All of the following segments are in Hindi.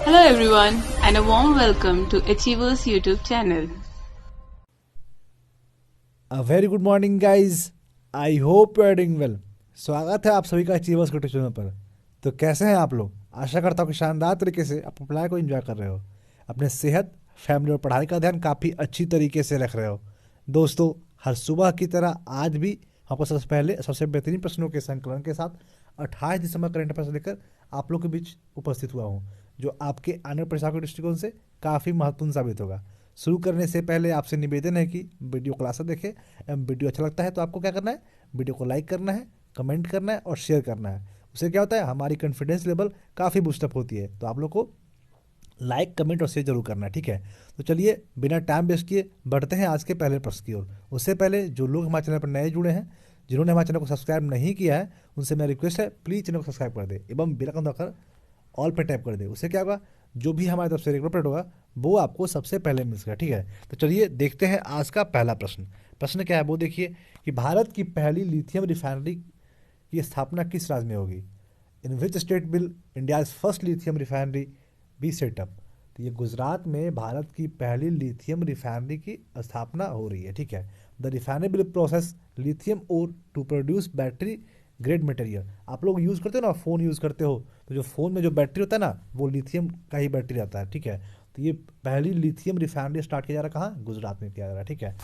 Hello everyone and a warm welcome to Achievers YouTube channel. A very good morning guys, I hope you are doing well. स्वागत है आप सभी का अचीवर्स के चैनल पर। तो कैसे हैं आप लोग? आशा करता हूँ कि शानदार तरीके से आप पढ़ाई को एंजॉय कर रहे हो, अपने सेहत, फैमिली और पढ़ाई का ध्यान काफ़ी अच्छी तरीके से रख रहे हो। दोस्तों, हर सुबह की तरह आज भी आपको सबसे पहले सबसे बेहतरीन प्रश्नों के संकलन के साथ 28 दिसंबर करंट अफेयर्स लेकर आप लोग के बीच उपस्थित हुआ हूँ, जो आपके आने वाले परीक्षा के दृष्टिकोण से काफ़ी महत्वपूर्ण साबित होगा। शुरू करने से पहले आपसे निवेदन है कि वीडियो क्लास देखें एवं वीडियो अच्छा लगता है तो आपको क्या करना है, वीडियो को लाइक करना है, कमेंट करना है और शेयर करना है। उससे क्या होता है, हमारी कॉन्फिडेंस लेवल काफ़ी बूस्टअप होती है। तो आप लोग को लाइक, कमेंट और शेयर जरूर करना है, ठीक है। तो चलिए बिना टाइम वेस्ट किए बढ़ते हैं आज के पहले प्रश्न की ओर। उससे पहले जो लोग हमारे चैनल पर नए जुड़े हैं, जिन्होंने हमारे चैनल को सब्सक्राइब नहीं किया है, उनसे मेरा रिक्वेस्ट है प्लीज़ चैनल को सब्सक्राइब कर दे एवं बेल आइकन दबाकर ऑल पे टैप कर दे। उससे क्या होगा, जो भी हमारी तरफ से रेगुलर अपडेट होगा वो आपको सबसे पहले मिल सकेगा, ठीक है। तो चलिए देखते हैं आज का पहला प्रश्न। प्रश्न क्या है वो देखिए कि भारत की पहली लिथियम रिफाइनरी की स्थापना किस राज्य में होगी? In which state will India's first lithium refinery be setup? तो ये गुजरात में भारत की पहली लिथियम रिफाइनरी की स्थापना हो रही है, ठीक है। The refinery will process lithium ore to produce battery grade material. आप लोग यूज़ करते हो ना, फ़ोन यूज़ करते हो तो जो फ़ोन में जो बैटरी होता है ना, वो लिथियम का ही बैटरी रहता है, ठीक है। तो ये पहली लिथियम रिफाइनरी स्टार्ट किया जा रहा है कहाँ? गुजरात में किया जा रहा है, ठीक है।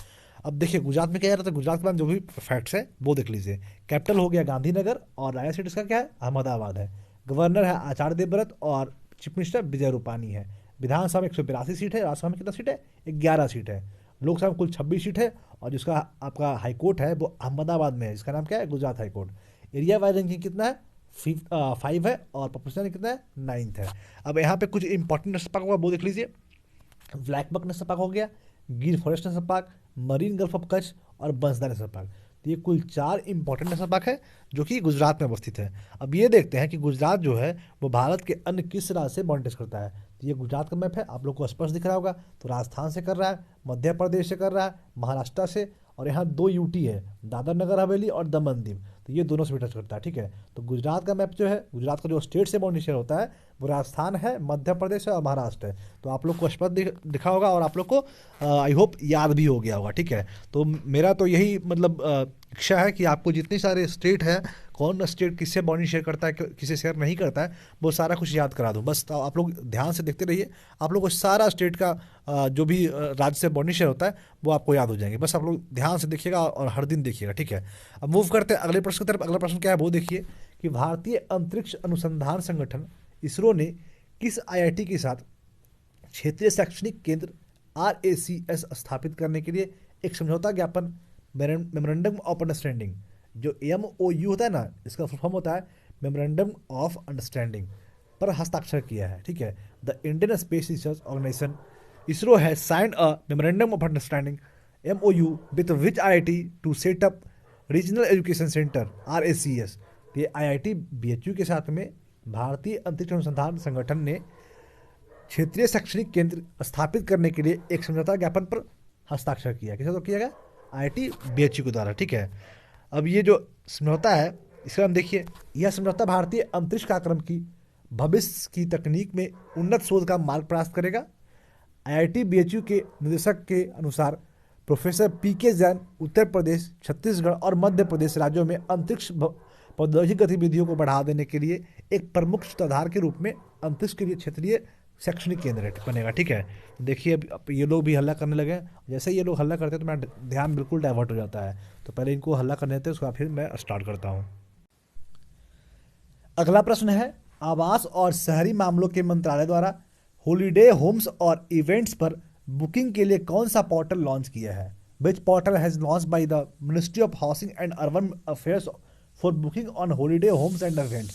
अब देखिए गुजरात में क्या जा रहा था, गुजरात के बाद जो भी फैक्ट्स है वो देख लीजिए। कैपिटल हो गया गांधीनगर और राजधानी सिटी इसका क्या है? अहमदाबाद है। गवर्नर है आचार्य देवव्रत और चीफ मिनिस्टर विजय रूपानी है। विधानसभा में 182 सीट है, राज्यसभा में कितना सीट है? 11 सीट है। लोकसभा में कुल 26 सीट है और जिसका आपका हाईकोर्ट है वो अहमदाबाद में है, जिसका नाम क्या है? Gujarat high court. Area wise ranking कितना है? 5 है और पॉपुलेशन कितना है? 9th है। अब यहाँ पे कुछ इंपॉर्टेंट नेशनल पार्क होगा वो देख लीजिए। ब्लैकबक नेशनल पार्क हो गया, गिर forest national park, marine gulf of Kutch और बंसदा नेशनल पार्क। तो ये कुल 4 इंपॉर्टेंट नेशनल पार्क है जो कि गुजरात में अवस्थित है। अब ये देखते हैं कि गुजरात जो है वो भारत के अन्य किस राज्य से बाउंड्रीज करता है। तो ये गुजरात का मैप है, आप लोग को स्पष्ट दिख रहा होगा। तो राजस्थान से कर रहा है, मध्य प्रदेश से कर रहा है, महाराष्ट्र से, और यहाँ 2 यूटी है, दादर नगर हवेली और दमन दीव। तो ये दोनों से भी टच करता है, ठीक है। तो गुजरात का मैप जो है, गुजरात का जो स्टेट से बाउंड्री शेयर होता है वो राजस्थान है, मध्य प्रदेश है और महाराष्ट्र है। तो आप लोग को स्पष्ट दिखा होगा और आप लोग को आई होप याद भी हो गया होगा, ठीक है। तो मेरा तो यही मतलब इच्छा है कि आपको जितने सारे स्टेट हैं, कौन स्टेट किससे बाउंड्री शेयर करता है, किससे शेयर नहीं करता है, वो सारा कुछ याद करा दूँ बस। तो आप लोग ध्यान से देखते रहिए, आप लोग को सारा स्टेट का जो भी राज्य से बाउंड्री शेयर होता है वो आपको याद हो जाएंगे। बस आप लोग ध्यान से देखिएगा और हर दिन देखिएगा, ठीक है। अब मूव करते हैं अगले प्रश्न की तरफ। अगला प्रश्न क्या है वो देखिए कि भारतीय अंतरिक्ष अनुसंधान संगठन इसरो ने किस आईआईटी के साथ क्षेत्रीय शैक्षणिक केंद्र RACS स्थापित करने के लिए एक समझौता ज्ञापन मेमोरेंडम ऑफ अंडरस्टैंडिंग, जो MOU होता है ना, इसका फुल फॉर्म होता है मेमोरेंडम ऑफ अंडरस्टैंडिंग, पर हस्ताक्षर किया है, ठीक है। The Indian space research organisation ISRO has signed a memorandum of understanding MOU with which IIT to set up regional education centre RACS। ये IIT BHU के साथ में भारतीय अंतरिक्ष अनुसंधान संगठन ने क्षेत्रीय शैक्षणिक केंद्र स्थापित करने के लिए एक समझौता ज्ञापन पर हस्ताक्षर किया। किसका तो किया गया? IIT BHU के द्वारा, ठीक है। अब ये जो समझौता है इसका नाम देखिए, यह समझौता भारतीय अंतरिक्ष कार्यक्रम की भविष्य की तकनीक में उन्नत शोध का मार्ग प्रशस्त करेगा। IIT BHU के निदेशक के अनुसार प्रोफेसर PK जैन उत्तर प्रदेश, छत्तीसगढ़ और मध्य प्रदेश राज्यों में अंतरिक्ष प्रौद्योगिकी गतिविधियों को बढ़ावा देने के लिए एक प्रमुख सूत्रधार के रूप में अंतरिक्ष के लिए क्षेत्रीय शैक्षणिक केंद्र बनेगा, ठीक है। देखिए अब ये लोग भी हल्ला करने लगे। जैसे ही ये लोग हल्ला करते हैं तो मेरा ध्यान बिल्कुल डाइवर्ट हो जाता है। तो पहले इनको हल्ला करने देते हैं, उसके बाद फिर मैं स्टार्ट करता हूँ। अगला प्रश्न है, आवास और शहरी मामलों के मंत्रालय द्वारा हॉलीडे होम्स और इवेंट्स पर बुकिंग के लिए कौन सा पोर्टल लॉन्च किया है? Which portal has launch by the ministry of housing and urban affairs for booking on holiday homes and events?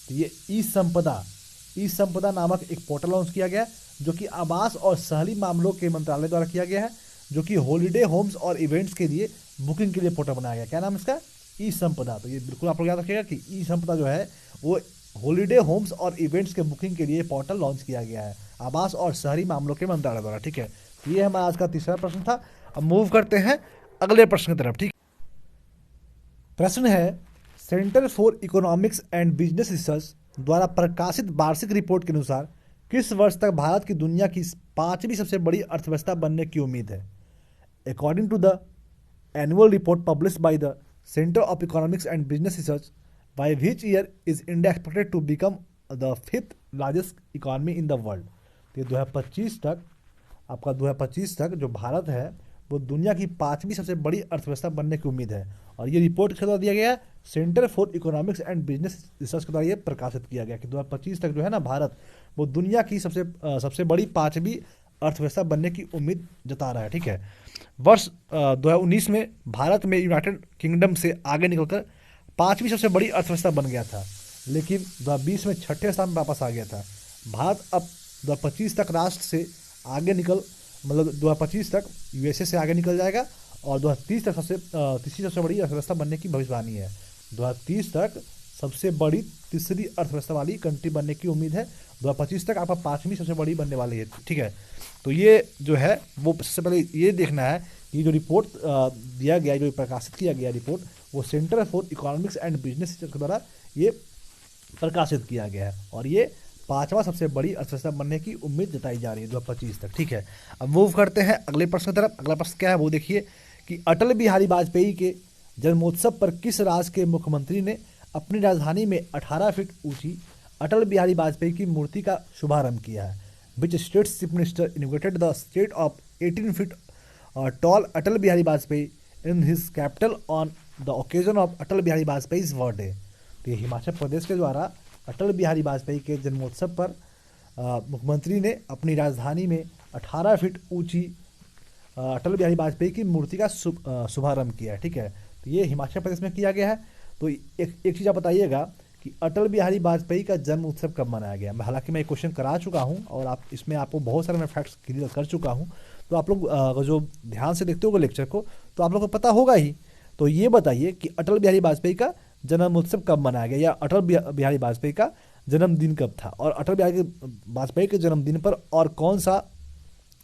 तो ये ई संपदा नामक एक पोर्टल लॉन्च किया गया जो कि आवास और शहरी मामलों के मंत्रालय द्वारा किया गया है, जो कि हॉलीडे होम्स और इवेंट्स के लिए बुकिंग के लिए पोर्टल बनाया गया। क्या नाम इसका? ई संपदा। तो ये बिल्कुल आप लोग याद रखिएगा कि ई संपदा जो है वो हॉलीडे होम्स और इवेंट्स के बुकिंग के लिए पोर्टल लॉन्च किया गया है आवास और शहरी मामलों के मंत्रालय द्वारा, ठीक है। तो ये हमारा आज का तीसरा प्रश्न था। अब मूव करते हैं अगले प्रश्न की तरफ, ठीक। प्रश्न है, centre for economics and business research द्वारा प्रकाशित वार्षिक रिपोर्ट के अनुसार किस वर्ष तक भारत की दुनिया की 5वीं सबसे बड़ी अर्थव्यवस्था बनने की उम्मीद है? According to the annual report publish by the centre of economics and business research, by which year is India expected to become the 5th largest economy in the world? तो ये 2025 तक, आपका 2025 तक जो भारत है वो दुनिया की 5वीं सबसे बड़ी अर्थव्यवस्था बनने की उम्मीद है। और ये रिपोर्ट के द्वारा दिया गया है, centre for economics and business research के द्वारा ये प्रकाशित किया गया कि 2025 तक जो है ना भारत वो दुनिया की सबसे बड़ी 5वीं अर्थव्यवस्था बनने की उम्मीद जता रहा है। ठीक है, वर्ष 2019 में भारत में यूनाइटेड किंगडम से आगे निकलकर 5वीं सबसे बड़ी अर्थव्यवस्था बन गया था, लेकिन 2020 में 6ठे स्थान में वापस आ गया था। भारत अब 2025 तक राष्ट्र से आगे निकल, मतलब 2025 तक यूएसए से आगे निकल जाएगा और 2030 तक तीसरी सबसे बड़ी अर्थव्यवस्था बनने की भविष्यवाणी है। 2030 तक सबसे बड़ी तीसरी अर्थव्यवस्था वाली कंट्री बनने की उम्मीद है। 2025 तक आपका 5वीं सबसे बड़ी बनने वाली है। ठीक है, तो ये जो है वो सबसे पहले ये देखना है कि जो रिपोर्ट दिया गया, जो प्रकाशित किया गया रिपोर्ट, वो centre for economics and business research के द्वारा ये प्रकाशित किया गया है और ये 5वां सबसे बड़ी अर्थव्यवस्था बनने की उम्मीद जताई जा रही है 2025 तक। ठीक है, अब मूव करते हैं अगले प्रश्न की तरफ। अगला प्रश्न क्या है वो देखिए कि अटल बिहारी वाजपेयी के जन्मोत्सव पर किस राज्य के मुख्यमंत्री ने अपनी राजधानी में 18 फीट ऊंची अटल बिहारी वाजपेयी की मूर्ति का शुभारंभ किया है? Which state chief minister inaugurated the state of 18 feet tall Atal Bihari Vajpayee in his capital on the occasion of Atal Bihari Vajpayee's birthday? तो ये हिमाचल प्रदेश के द्वारा अटल बिहारी वाजपेयी के जन्मोत्सव पर मुख्यमंत्री ने अपनी राजधानी में 18 फीट ऊंची अटल बिहारी वाजपेयी की मूर्ति का शुभारंभ किया है। ठीक है, तो ये हिमाचल प्रदेश में किया गया है। तो एक चीज़ आप बताइएगा कि अटल बिहारी वाजपेयी का जन्म उत्सव कब मनाया गया? हालांकि मैं एक क्वेश्चन करा चुका हूँ और आप इसमें आपको बहुत सारे मैं फैक्ट्स क्लियर कर चुका हूँ, तो आप लोग जो ध्यान से देखते होगे लेक्चर को तो आप लोग को पता होगा ही। तो ये बताइए कि अटल बिहारी वाजपेयी का जन्म उत्सव कब मनाया गया, या अटल बिहारी वाजपेयी का जन्मदिन कब था, और अटल बिहारी वाजपेयी के जन्मदिन पर और कौन सा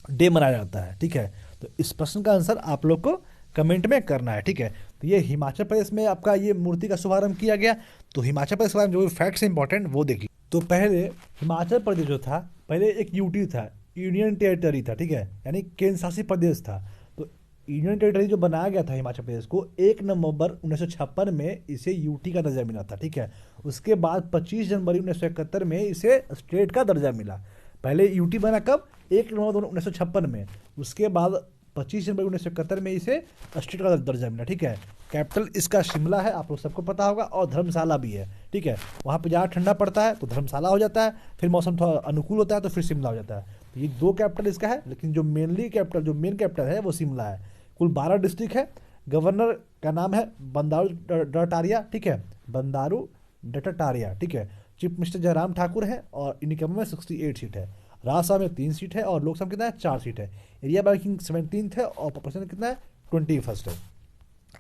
डे मनाया जाता है? ठीक है, तो इस प्रश्न का आंसर आप लोग को कमेंट में करना है। ठीक है, तो ये हिमाचल प्रदेश में आपका ये मूर्ति का शुभारंभ किया गया। तो हिमाचल प्रदेश के बारे में जो फैक्ट्स इंपॉर्टेंट वो देखिए। तो पहले हिमाचल प्रदेश जो था, पहले एक यूटी था, यूनियन टेरिटरी था। ठीक है, यानी केंद्र शासित प्रदेश था। तो यूनियन टेरिटरी जो बनाया गया था हिमाचल प्रदेश को 1 नवंबर 1956 में इसे यूटी का दर्जा मिला था। ठीक है, उसके बाद 25 जनवरी 1971 में इसे स्टेट का दर्जा मिला। पहले यूटी बना कब? 1 नवंबर 1956 में। उसके बाद 25 जनवरी 1971 में इसे स्टेट का दर्जा मिला। ठीक है, कैपिटल इसका शिमला है, आप लोग सबको पता होगा, और धर्मशाला भी है। ठीक है, वहाँ पे ज़्यादा ठंडा पड़ता है तो धर्मशाला हो जाता है, फिर मौसम थोड़ा अनुकूल होता है तो फिर शिमला हो जाता है। तो ये 2 कैपिटल इसका है, लेकिन जो मेन कैपिटल है वो शिमला है। कुल 12 डिस्ट्रिक्ट है। गवर्नर का नाम है बंदारू दत्तात्रेय। ठीक है, बंदारू दत्तात्रेय। ठीक है, चीफ मिनिस्टर जयराम ठाकुर है और इनके में 68 सीट है। राज्यसभा में 3 सीट है और लोकसभा कितना है? 4 सीट है। एरिया बैंकिंग 17th है और पॉपुलेशन कितना है? 21st है।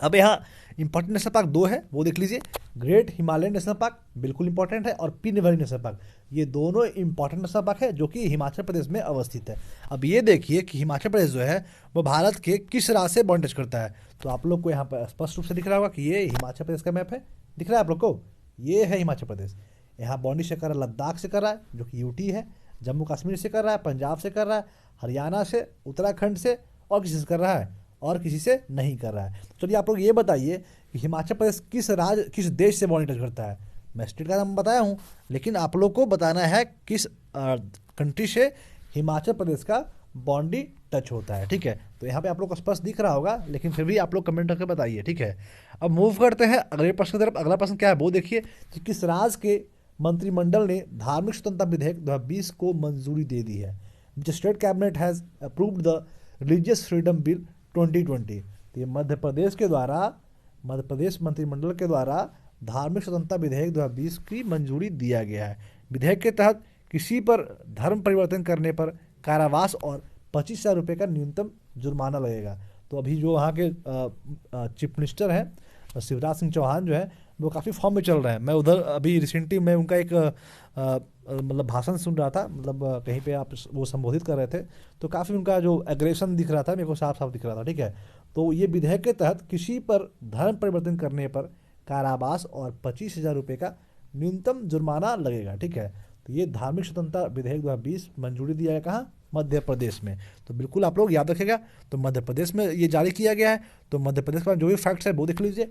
अब यहाँ इंपॉर्टेंट नेशनल पार्क 2 है, वो देख लीजिए। ग्रेट हिमालयन नेशनल पार्क बिल्कुल इंपॉर्टेंट है, और पिन वैली नेशनल पार्क, ये दोनों इंपॉर्टेंट नेशनल पार्क है जो कि हिमाचल प्रदेश में अवस्थित है। अब ये देखिए कि हिमाचल प्रदेश जो है वो भारत के किस राज्य से बॉर्डर टच करता है। तो आप लोग को यहाँ पर स्पष्ट रूप से दिख रहा होगा कि ये हिमाचल प्रदेश का मैप है। दिख रहा है आप लोग को? ये है हिमाचल प्रदेश। यहाँ बाउंड्री से कर रहा है लद्दाख से कर रहा है जो कि यूटी है, जम्मू कश्मीर से कर रहा है, पंजाब से कर रहा है, हरियाणा से, उत्तराखंड से, और किसी से कर रहा है और किसी से नहीं कर रहा है। तो चलिए आप लोग ये बताइए कि हिमाचल प्रदेश किस देश से बॉर्डर टच करता है। मैं स्टेट का नाम बताया हूँ, लेकिन आप लोग को बताना है किस कंट्री से हिमाचल प्रदेश का बाउंड्री टच होता है। ठीक है, तो यहाँ पे आप लोग को स्पष्ट दिख रहा होगा, लेकिन फिर भी आप लोग कमेंट करके बताइए। ठीक है, अब मूव करते हैं अगले प्रश्न की तरफ। अगला प्रश्न क्या है वो देखिए कि किस राज्य के मंत्रिमंडल ने धार्मिक स्वतंत्रता विधेयक 2020 को मंजूरी दे दी है? Which state cabinet has approved the religious freedom bill 2020? तो ये मध्य प्रदेश मंत्रिमंडल के द्वारा धार्मिक स्वतंत्रता विधेयक 2020 की मंजूरी दिया गया है। विधेयक के तहत किसी पर धर्म परिवर्तन करने पर कारावास और 25,000 रुपये का न्यूनतम जुर्माना लगेगा। तो अभी जो वहाँ के चीफ मिनिस्टर हैं शिवराज सिंह चौहान जो है वो काफ़ी फॉर्म में चल रहे हैं। मैं उधर अभी रिसेंटली मैं उनका एक मतलब भाषण सुन रहा था, मतलब कहीं पे आप वो संबोधित कर रहे थे, तो काफ़ी उनका जो एग्रेशन दिख रहा था मेरे को साफ साफ दिख रहा था। ठीक है, तो ये विधेयक के तहत किसी पर धर्म परिवर्तन करने पर कारावास और 25,000 रुपये का न्यूनतम जुर्माना लगेगा। ठीक है, तो ये धार्मिक स्वतंत्रता विधेयक 2020 मंजूरी दिया गया कहाँ, मध्य प्रदेश में। तो बिल्कुल आप लोग याद रखिएगा, तो मध्य प्रदेश में ये जारी किया गया है। तो मध्य प्रदेश का जो भी फैक्ट्स है वो देख लीजिए।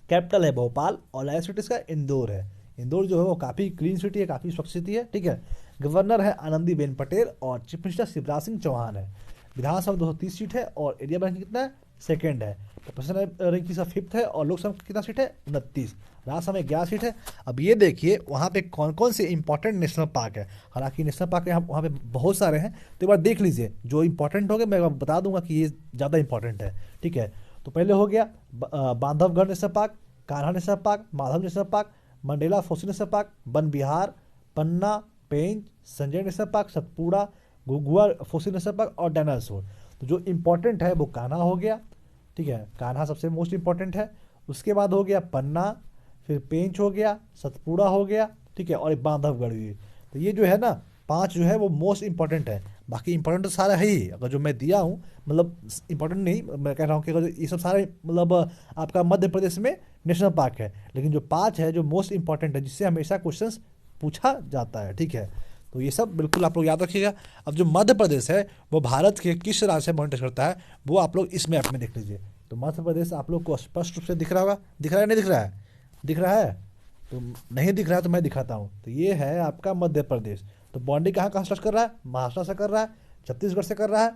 कैपिटल है भोपाल और लाइव सिटी इसका इंदौर है। इंदौर जो है वो काफ़ी क्लीन सिटी है, काफ़ी स्वच्छ सिटी है, ठीक है। गवर्नर है आनंदीबेन पटेल और चीफ मिनिस्टर शिवराज सिंह चौहान है। विधानसभा 230 सीट है और एरिया बैंक कितना है, सेकेंड है। पॉपुलेशन रैंक की फिफ्थ है और लोकसभा कितना सीट है, 29। राज्यसभा में 11 सीट है। अब ये देखिए वहाँ पे कौन कौन से इंपॉर्टेंट नेशनल पार्क है। हालांकि नेशनल पार्क यहाँ वहाँ पे बहुत सारे हैं, तो एक बार देख लीजिए जो इंपॉर्टेंट होंगे मैं बता दूंगा कि ये ज़्यादा इंपॉर्टेंट है, ठीक है। तो पहले हो गया Bandhavgarh national park, Kanha national park, Madhav national park, Mandla fossil national park, Van Vihar, Panna, Pench, Sanjay national park, Satpura, Ghughua fossil national park और डायनासोर। तो जो इम्पोर्टेंट है वो कान्हा हो गया, ठीक है, कान्हा सबसे मोस्ट इम्पॉर्टेंट है। उसके बाद हो गया पन्ना, फिर पेंच हो गया, सतपुड़ा हो गया, ठीक है, और एक बांधवगढ़ भी। तो ये जो है ना 5 जो है वो मोस्ट इंपॉर्टेंट है। बाकी इंपॉर्टेंट तो सारा है ही, अगर जो मैं दिया हूँ मतलब इंपॉर्टेंट नहीं, मैं कह रहा हूँ कि अगर ये सब सारे मतलब आपका मध्य प्रदेश में नेशनल पार्क है, लेकिन जो 5 है जो मोस्ट इंपॉर्टेंट है जिससे हमेशा क्वेश्चंस पूछा जाता है, ठीक है। तो ये सब बिल्कुल आप लोग याद रखिएगा। अब जो मध्य प्रदेश है वो भारत के किस राज्य से मॉनिटर करता है वो आप लोग इस मैप में देख लीजिए। तो मध्य प्रदेश आप लोग को स्पष्ट रूप से दिख रहा होगा, दिख रहा है नहीं दिख रहा है, दिख रहा है, तो नहीं दिख रहा है तो मैं दिखाता हूँ। तो ये है आपका मध्य प्रदेश। तो बाउंड्री कहाँ कहाँ स्टार्ट कर रहा है, महाराष्ट्र से कर रहा है, छत्तीसगढ़ से कर रहा है,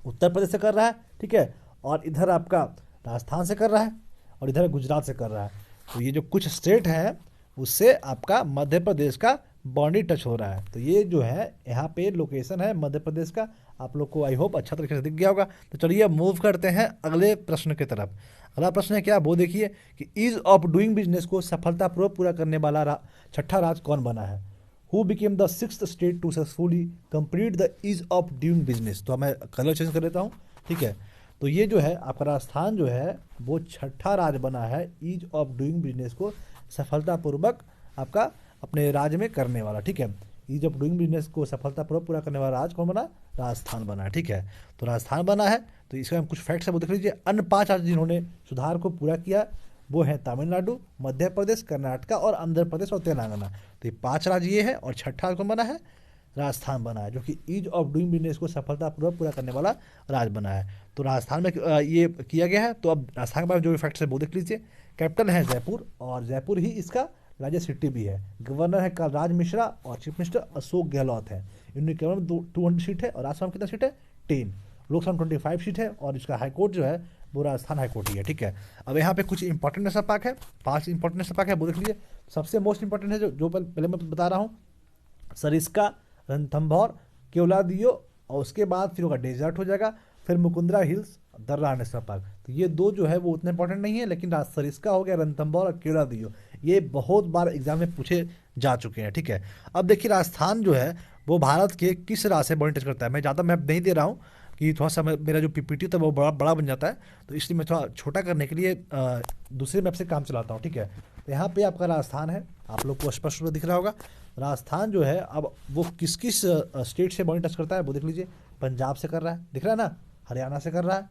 उत्तर प्रदेश से कर रहा है, ठीक है, और इधर आपका राजस्थान से कर रहा है और इधर गुजरात से कर रहा है। तो ये जो कुछ स्टेट हैं उससे आपका मध्य प्रदेश का बाउंड्री टच हो रहा है। तो ये जो है यहाँ पे लोकेशन है मध्य प्रदेश का। आप लोग को आई होप अच्छा तरीके से दिख गया होगा। तो चलिए अब मूव करते हैं अगले प्रश्न की तरफ। अगला प्रश्न है क्या, वो देखिए कि ईज ऑफ डूइंग बिजनेस को सफलतापूर्वक पूरा करने वाला छठा राज्य कौन बना है। Who became the 6th state to successfully complete the ease of doing business. तो मैं कलर चेंज कर देता हूँ, ठीक है। तो ये जो है आपका राजस्थान जो है वो छठा राज्य बना है ईज ऑफ डूइंग बिजनेस को सफलतापूर्वक आपका अपने राज्य में करने वाला, ठीक है। ईज ऑफ डूइंग बिजनेस को सफलतापूर्वक पूरा करने वाला राज्य कौन बना, राजस्थान बना है, ठीक है। तो राजस्थान बना है। तो इसका हम कुछ फैक्ट्स है वो देख लीजिए। अन्य 5 राज्य जिन्होंने सुधार को पूरा किया वो है तमिलनाडु, मध्य प्रदेश, कर्नाटका और आंध्र प्रदेश और तेलंगाना। तो ये 5 राज्य ये है और छठा कौन बना है, राजस्थान बना है, जो कि ईज ऑफ डूइंग बिजनेस को सफलतापूर्वक पूरा करने वाला राज्य बना है। तो राजस्थान में ये किया गया है। तो अब राजस्थान के बारे में जो भी फैक्ट्स है वो देख लीजिए। कैपिटल है जयपुर और जयपुर ही इसका राज्य सिटी भी है। गवर्नर है कलराज मिश्रा और चीफ मिनिस्टर अशोक गहलोत है। इनकी केवल 200 सीट है और राज्यसभा में कितना सीट है, 10। लोकसभा में 25 सीट है और इसका हाईकोर्ट जो है वो राजस्थान हाईकोर्ट ही है, ठीक है। अब यहाँ पे कुछ इंपॉर्टेंट नेशनल पार्क है, 5 इंपॉर्टेंट नेशनल पार्क है वो देख लीजिए। सबसे मोस्ट इंपॉर्टेंट है जो पहले मैं बता रहा हूँ, सरिस्का, रणथंभौर, केवलादियो और उसके बाद फिर होगा डेजर्ट हो जाएगा, फिर मुकुंदरा हिल्स, दर्रा नेशनल पार्क। तो ये 2 जो है वो उतने इंपॉर्टेंट नहीं है, लेकिन सरिस्का हो गया, रणथंभौर और केवलादियो ये बहुत बार एग्जाम में पूछे जा चुके हैं, ठीक है। अब देखिए राजस्थान जो है वो भारत के किस राज्य से बॉर्डर टच करता है। मैं ज़्यादा मैप नहीं दे रहा हूँ कि थोड़ा सा मेरा जो पीपीटी था वो बड़ा बन जाता है, तो इसलिए मैं थोड़ा छोटा करने के लिए दूसरे मैप से काम चलाता हूँ, ठीक है। तो यहाँ पे आपका राजस्थान है, आप लोग को स्पष्ट रूप से दिख रहा होगा। राजस्थान जो है अब वो किस किस स्टेट से बॉर्डर टच करता है वो देख लीजिए। पंजाब से कर रहा है, दिख रहा है ना, हरियाणा से कर रहा है,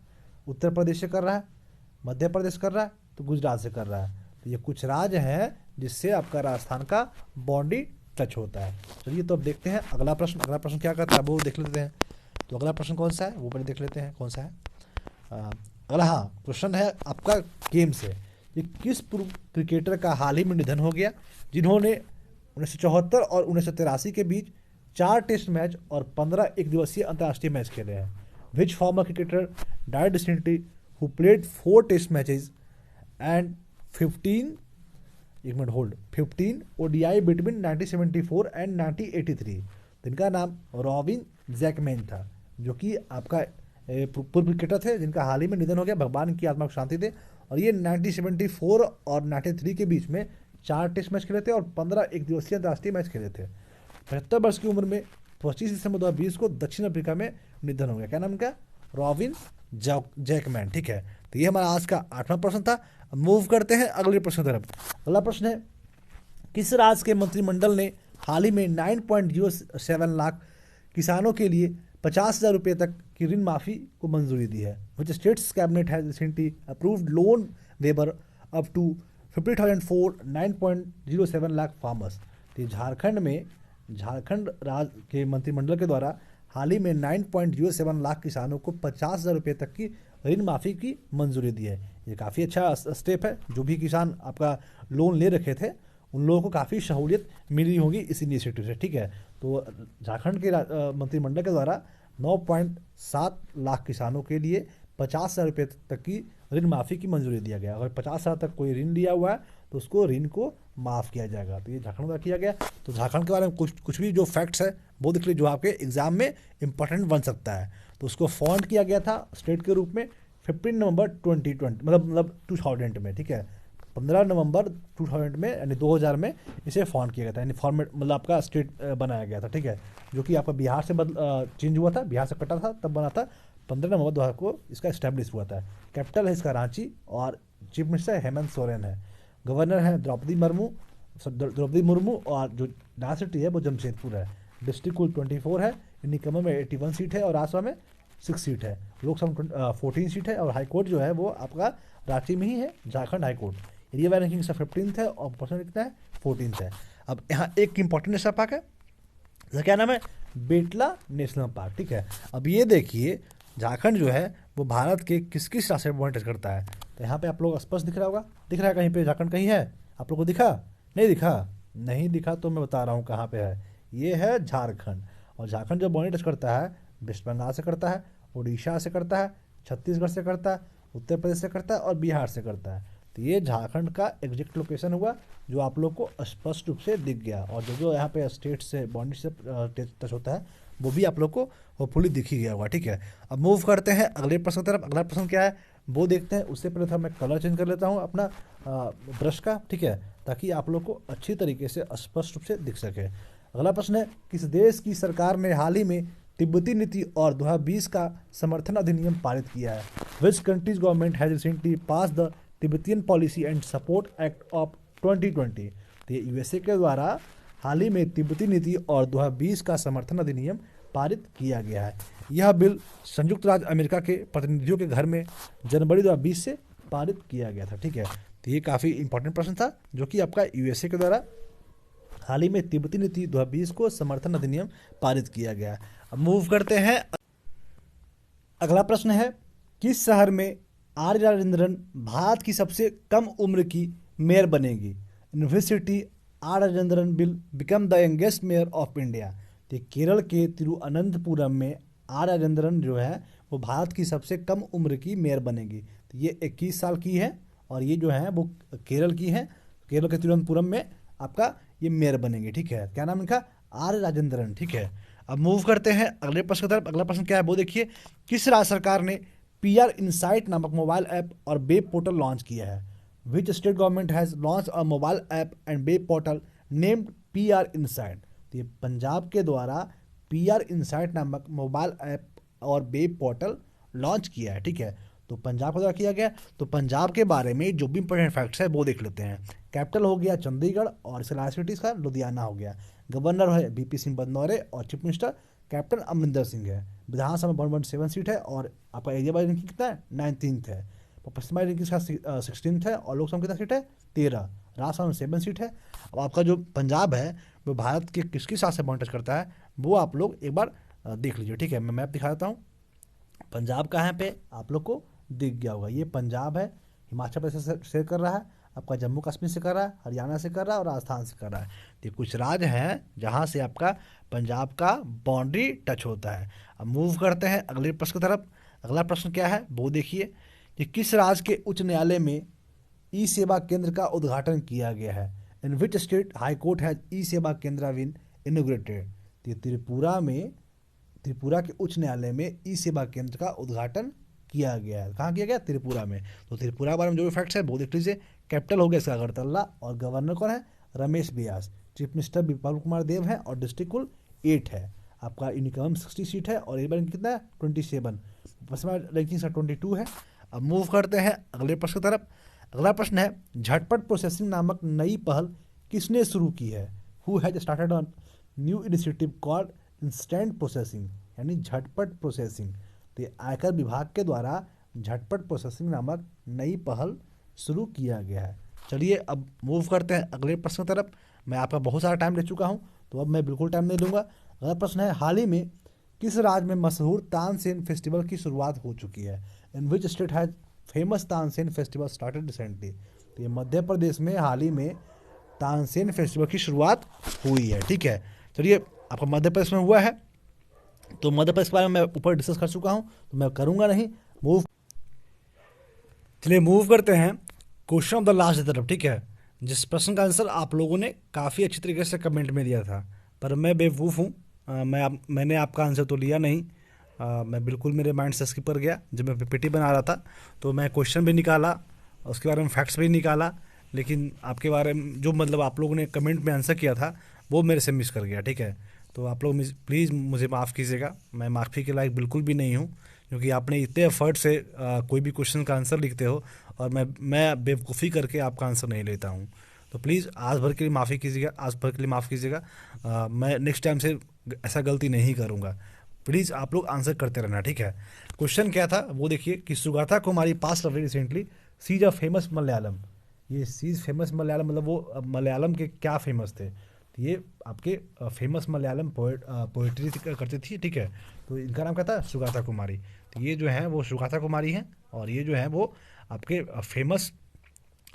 उत्तर प्रदेश से कर रहा है, मध्य प्रदेश कर रहा है, तो गुजरात से कर रहा है। तो ये कुछ राज्य हैं जिससे आपका राजस्थान का बाउंड्री टच होता है। चलिए तो अब देखते हैं अगला प्रश्न। अगला प्रश्न क्या करता है वो देख लेते हैं। तो अगला प्रश्न कौन सा है वो पहले देख लेते हैं कौन सा है। अगला हाँ क्वेश्चन है आपका गेम से, ये किस पूर्व क्रिकेटर का हाल ही में निधन हो गया जिन्होंने 1974 और 1983 के बीच 4 टेस्ट मैच और 15 एक दिवसीय अंतर्राष्ट्रीय मैच खेले हैं। Which former cricketer died recently who played 4 test matches and 15 ODI between 1974 and 1983। तो इनका नाम रॉबिन जैकमैन था, जो कि आपका पूर्व क्रिकेटर थे जिनका हाल ही में निधन हो गया, भगवान की आत्मा को शांति दे। और ये 1974 और 1993 के बीच में 4 टेस्ट मैच खेले थे और 15 एक दिवसीय अंतर्राष्ट्रीय मैच खेले थे। 75 वर्ष की उम्र में 25 दिसंबर 2020 को दक्षिण अफ्रीका में निधन हो गया। क्या नाम इनका, रॉबिन जैकमैन, ठीक है। तो ये हमारा आज का 8वां प्रश्न था। मूव करते हैं अगले प्रश्न तरफ। अगला प्रश्न है, किस राज्य के मंत्रिमंडल ने हाल ही में 9.07 लाख किसानों के लिए 50,000 रुपये तक की ऋण माफी को मंजूरी दी है। Which states cabinet has recently approved loan waiver up to 50,000 for 9.07 lakh farmers. तो ये झारखंड राज्य के मंत्रिमंडल के द्वारा हाल ही में 9.07 लाख किसानों को 50,000 रुपये तक की ऋण माफ़ी की मंजूरी दी है। ये काफ़ी अच्छा स्टेप है। जो भी किसान आपका लोन ले रखे थे उन लोगों को काफ़ी सहूलियत मिली होगी इस इनिशिएटिव से, ठीक है। तो झारखंड के मंत्रिमंडल के द्वारा 9.7 लाख किसानों के लिए 50,000 रुपये तक की ऋण माफ़ी की मंजूरी दिया गया। अगर 50,000 तक कोई ऋण लिया हुआ है तो उसको ऋण को माफ़ किया जाएगा। तो ये झारखंड का किया गया। तो झारखंड के बारे में कुछ भी जो फैक्ट्स है वो देख लीजिए जो आपके एग्जाम में इंपॉर्टेंट बन सकता है। तो उसको फॉन्ट किया गया था स्टेट के रूप में 15 नवंबर 2020 मतलब 2000 में, ठीक है। 15 नवंबर 2000 में यानी 2000 में इसे फॉन्ट किया गया था, यानी फॉर्मेट मतलब आपका स्टेट बनाया गया था, ठीक है। जो कि आपका बिहार से चेंज हुआ था, बिहार से कटा था तब बना था। 15 नवंबर 2000 को इसका इस्टेब्लिश हुआ था। कैपिटल है इसका रांची और चीफ मिनिस्टर हेमंत सोरेन है। गवर्नर है द्रौपदी मुर्मू और जो नया सिटी है वो जमशेदपुर है। डिस्ट्रिक्ट कुल 24 है। निकम में 81 सीट है और राज्यसभा में 6 सीट है। लोकसभा 14 सीट है और हाईकोर्ट जो है वो आपका रांची में ही है, Jharkhand high court. Area wise ranking 15th है और परसेंट कितना है 14th है। अब यहाँ एक इंपॉर्टेंट नेशनल पार्क है, इसका क्या नाम है, बेटला नेशनल पार्क, ठीक है। अब ये देखिए झारखंड जो है वो भारत के किस किस राज्य से बॉर्डर टच करता है। तो यहाँ पे आप लोग स्पष्ट दिख रहा होगा, दिख रहा है कहीं पे झारखंड कहीं है आप लोग को दिखा? नहीं दिखा तो मैं बता रहा हूँ कहाँ पे है। ये है झारखंड। और झारखंड जो बॉर्डर टच करता है वेस्ट बंगाल से करता है, उड़ीसा से करता है, छत्तीसगढ़ से करता है, उत्तर प्रदेश से करता है और बिहार से करता है। तो ये झारखंड का एग्जैक्ट लोकेशन हुआ जो आप लोग को स्पष्ट रूप से दिख गया। और जो यहाँ पे स्टेट से बाउंड्री से टच होता है वो भी आप लोग को होपफुली दिख ही गया होगा, ठीक है। अब मूव करते हैं अगले प्रश्न की तरफ। अगला प्रश्न क्या है वो देखते हैं। उससे पहले तो मैं कलर चेंज कर लेता हूँ अपना ब्रश का, ठीक है, ताकि आप लोग को अच्छी तरीके से स्पष्ट रूप से दिख सके। अगला प्रश्न है, किस देश की सरकार ने हाल ही में तिब्बती नीति और 2020 का समर्थन अधिनियम पारित किया है? Which countries government has recently pass the Tibetan policy and support act of 2020? तो ये यूएसए के द्वारा हाल ही में तिब्बती नीति और 2020 का समर्थन अधिनियम पारित किया गया है। यह बिल संयुक्त राज्य अमेरिका के प्रतिनिधियों के घर में जनवरी 2020 से पारित किया गया था, ठीक है। तो ये काफ़ी इंपॉर्टेंट प्रश्न था जो कि आपका यूएसए के द्वारा हाल ही में तिब्बती नीति 2020 को समर्थन अधिनियम पारित किया गया। अब मूव करते हैं। अगला प्रश्न है, किस शहर में आर राजेंद्रन भारत की सबसे कम उम्र की मेयर बनेगी? University R Rajendran will become the youngest mayor of India. तो केरल के तिरुअनंतपुरम में आर राजेंद्रन जो है वो भारत की सबसे कम उम्र की मेयर बनेगी। तो ये 21 साल की है और ये जो है वो केरल की है। केरल के तिरुअनंतपुरम में आपका ये मेयर बनेंगे, ठीक है। क्या नाम लिखा? आर राजेंद्रन, ठीक है। अब मूव करते हैं अगले प्रश्न की तरफ। अगला प्रश्न क्या है वो देखिए, किस राज्य सरकार ने PR इनसाइट नामक मोबाइल ऐप और वेब पोर्टल लॉन्च किया है? Which state government has launch a mobile app and web portal named PR insight? तो ये पंजाब के द्वारा PR इनसाइट नामक मोबाइल ऐप और वेब पोर्टल लॉन्च किया है, ठीक है। तो पंजाब के द्वारा किया गया। तो पंजाब के बारे में जो भी इंपॉर्टेंट फैक्ट्स है वो देख लेते हैं। कैपिटल हो गया चंडीगढ़ और इसका सिटीज का लुधियाना हो गया। गवर्नर है VP सिंह बदनौरे और chief minister captain Amarinder Singh है। विधानसभा 117 सीट है और आपका एरिया वाइज रैंकिंग कितना है 19th है। पश्चिमी रैंकिंग का 16th है और लोकसभा कितना सीट है 13। राज्यसभा में 7 सीट है। अब आपका जो पंजाब है वो भारत के किस किस राज्य से बॉर्डर टच करता है वो आप लोग एक बार देख लीजिए, ठीक है। मैं मैप दिखा देता हूँ। पंजाब कहाँ पे आप लोग को दिख गया होगा, ये पंजाब है। हिमाचल प्रदेश से शेयर कर रहा है, आपका जम्मू कश्मीर से कर रहा है, हरियाणा से कर रहा है और राजस्थान से कर रहा है। तो कुछ राज्य हैं जहाँ से आपका पंजाब का बाउंड्री टच होता है। अब मूव करते हैं अगले प्रश्न की तरफ। अगला प्रश्न क्या है वो देखिए कि किस राज्य के उच्च न्यायालय में ई सेवा केंद्र का उद्घाटन किया गया है? In which state high court has e Sewa Kendra been inaugurated? तो त्रिपुरा के उच्च न्यायालय में ई सेवा केंद्र का उद्घाटन किया गया है। कहाँ किया गया? त्रिपुरा में। तो त्रिपुरा के बारे में जो भी फैक्ट्स है वो देख लीजिए। कैपिटल हो गया इसका अगरतला और गवर्नर कौन है? रमेश व्यास। चीफ मिनिस्टर विप्लव कुमार देव है और डिस्ट्रिक्ट कुल 8 है। आपका इनकम 60 सीट है और एरिया कितना है 27। पश्चिमा रैंकिंग 22 है। अब मूव करते हैं अगले प्रश्न की तरफ। अगला प्रश्न है, झटपट प्रोसेसिंग नामक नई पहल किसने शुरू की है? Who has started on new initiative called instant processing, यानी झटपट प्रोसेसिंग। तो आयकर विभाग के द्वारा झटपट प्रोसेसिंग नामक नई पहल शुरू किया गया है। चलिए अब मूव करते हैं अगले प्रश्न की तरफ। मैं आपका बहुत सारा टाइम ले चुका हूँ, तो अब मैं बिल्कुल टाइम नहीं लूँगा। अगला प्रश्न है, हाल ही में किस राज्य में मशहूर तानसेन फेस्टिवल की शुरुआत हो चुकी है? In which state has famous Tansen festival started recently? तो ये मध्य प्रदेश में हाल ही में तानसेन फेस्टिवल की शुरुआत हुई है। ठीक है, चलिए आपका मध्य प्रदेश में हुआ है, तो मध्य प्रदेश के बारे में मैं ऊपर डिस्कस कर चुका हूँ, तो मैं करूँगा नहीं। मूव, चलिए मूव करते हैं क्वेश्चन ऑफ द लास्ट की तरफ। ठीक है, जिस प्रश्न का आंसर आप लोगों ने काफ़ी अच्छी तरीके से कमेंट में दिया था, पर मैं बेवकूफ़ हूँ, मैंने आपका आंसर तो लिया नहीं। मैं बिल्कुल मेरे माइंड से स्किप कर गया। जब मैं पीपीटी बना रहा था तो मैं क्वेश्चन भी निकाला, उसके बारे में फैक्ट्स भी निकाला, लेकिन आपके बारे में जो मतलब आप लोगों ने कमेंट में आंसर किया था वो मेरे से मिस कर गया। ठीक है, तो आप लोग प्लीज़ मुझे माफ़ कीजिएगा, मैं माफ़ी के लायक बिल्कुल भी नहीं हूँ, क्योंकि आपने इतने एफर्ट से कोई भी क्वेश्चन का आंसर लिखते हो और मैं बेवकूफ़ी करके आपका आंसर नहीं लेता हूँ। तो प्लीज़ आज भर के लिए माफ़ी कीजिएगा, आज भर के लिए माफ़ कीजिएगा। मैं नेक्स्ट टाइम से ऐसा गलती नहीं करूँगा। प्लीज़ आप लोग आंसर करते रहना। ठीक है, क्वेश्चन क्या था वो देखिए कि Sugatha Kumari pass away recently she's a famous Malayalam. ये सीज फेमस मलयालम मतलब वो मलयालम के क्या फेमस थे? तो ये आपके फेमस मलयालम पोइट्री करती थी। ठीक है, तो इनका नाम क्या था? सुगाथा कुमारी। तो ये जो है वो सुगाथा कुमारी हैं, और ये जो है वो आपके फेमस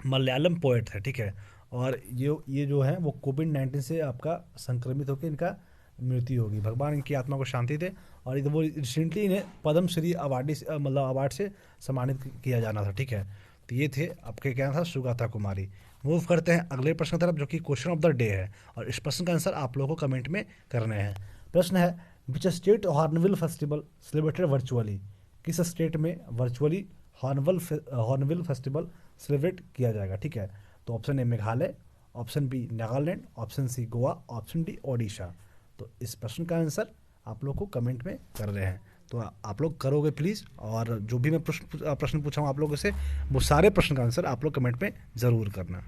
मलयालम पोएट थे। ठीक है, और ये जो है वो कोविड-19 से आपका संक्रमित होकर इनका मृत्यु होगी। भगवान इनकी आत्मा को शांति दे। और वो रिसेंटली इन्हें पद्मश्री अवार्ड मतलब अवार्ड से सम्मानित किया जाना था। ठीक है, तो ये थे आपके क्या था? सुगाथा कुमारी। मूव करते हैं अगले प्रश्न की तरफ, जो कि क्वेश्चन ऑफ द डे है, और इस प्रश्न का आंसर आप लोगों को कमेंट में करने हैं। प्रश्न है, which state Hornbill Festival celebrated virtually? किस स्टेट में वर्चुअली हॉर्नबिल फेस्टिवल सेलिब्रेट किया जाएगा? ठीक है, तो option A Meghalaya, option B Nagaland, option C Goa, option D Odisha. तो इस प्रश्न का आंसर आप लोग को कमेंट में कर रहे हैं, तो आप लोग करोगे प्लीज़। और जो भी मैं प्रश्न पूछा हूँ आप लोगों से, वो सारे प्रश्न का आंसर आप लोग कमेंट में ज़रूर करना।